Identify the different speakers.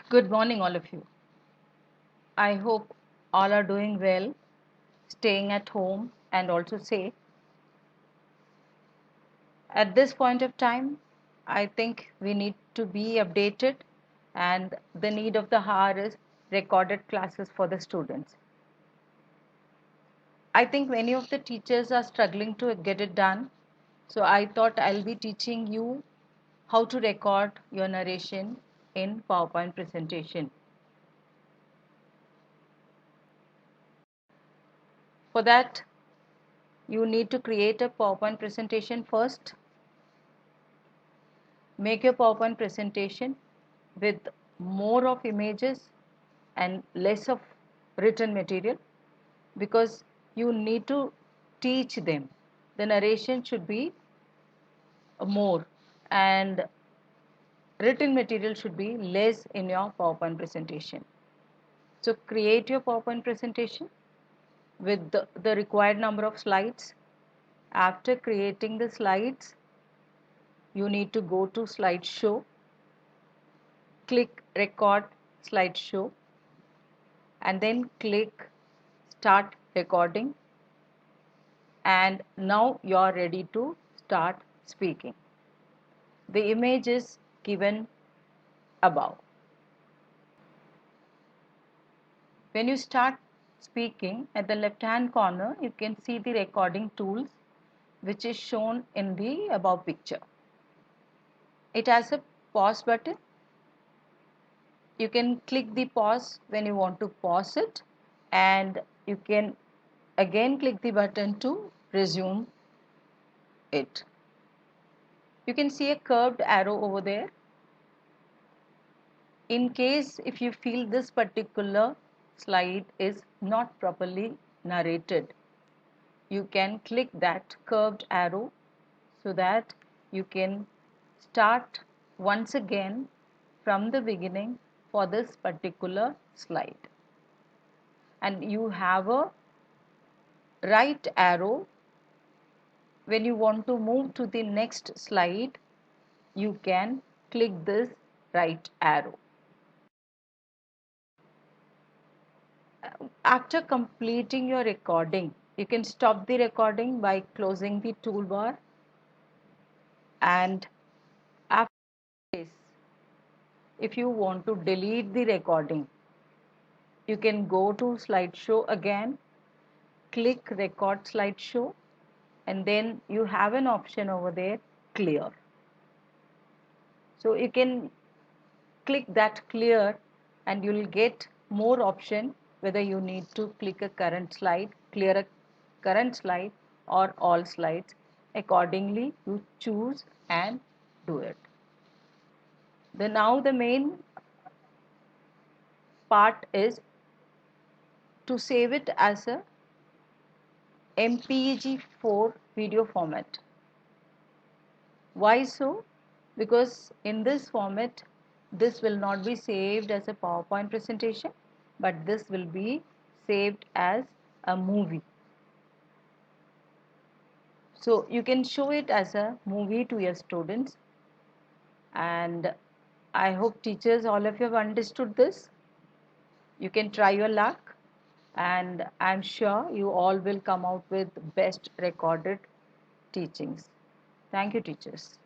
Speaker 1: Good morning, all of you. I hope all are doing well, staying at home, and also safe. At this point of time, I think we need to be updated, and the need of the hour is recorded classes for the students. I think many of the teachers are struggling to get it done, so I thought I'll be teaching you how to record your narration in PowerPoint presentation. For that, you need to create a PowerPoint presentation first. Make your PowerPoint presentation with more of images and less of written material, because you need to teach them. The narration should be more and written material should be less in your PowerPoint presentation. So create your PowerPoint presentation with the required number of slides. After creating the slides, you need to go to slideshow, click record slideshow, and then click start recording, and now you are ready to start speaking. The image is given above. When you start speaking, at the left hand corner you can see the recording tools which is shown in the above picture. It has a pause button. You can click the pause when you want to pause it, and you can again click the button to resume it. You can see a curved arrow over there. In case if you feel this particular slide is not properly narrated, you can click that curved arrow so that you can start once again from the beginning for this particular slide. And you have a right arrow. When you want to move to the next slide, you can click this right arrow. After completing your recording, you can stop the recording by closing the toolbar, and after this, if you want to delete the recording, you can go to slideshow again, click record slideshow, and then you have an option over there, clear. So you can click that clear and you will get more option whether you need to click a current slide, clear a current slide, or all slides. Accordingly you choose and do it. Now the main part is to save it as a MPEG-4 video format. Why so? Because in this format, this will not be saved as a PowerPoint presentation, but this will be saved as a movie. So you can show it as a movie to your students, and I hope teachers, all of you have understood this. You can try your luck, and I'm sure you all will come out with best recorded teachings. Thank you, teachers.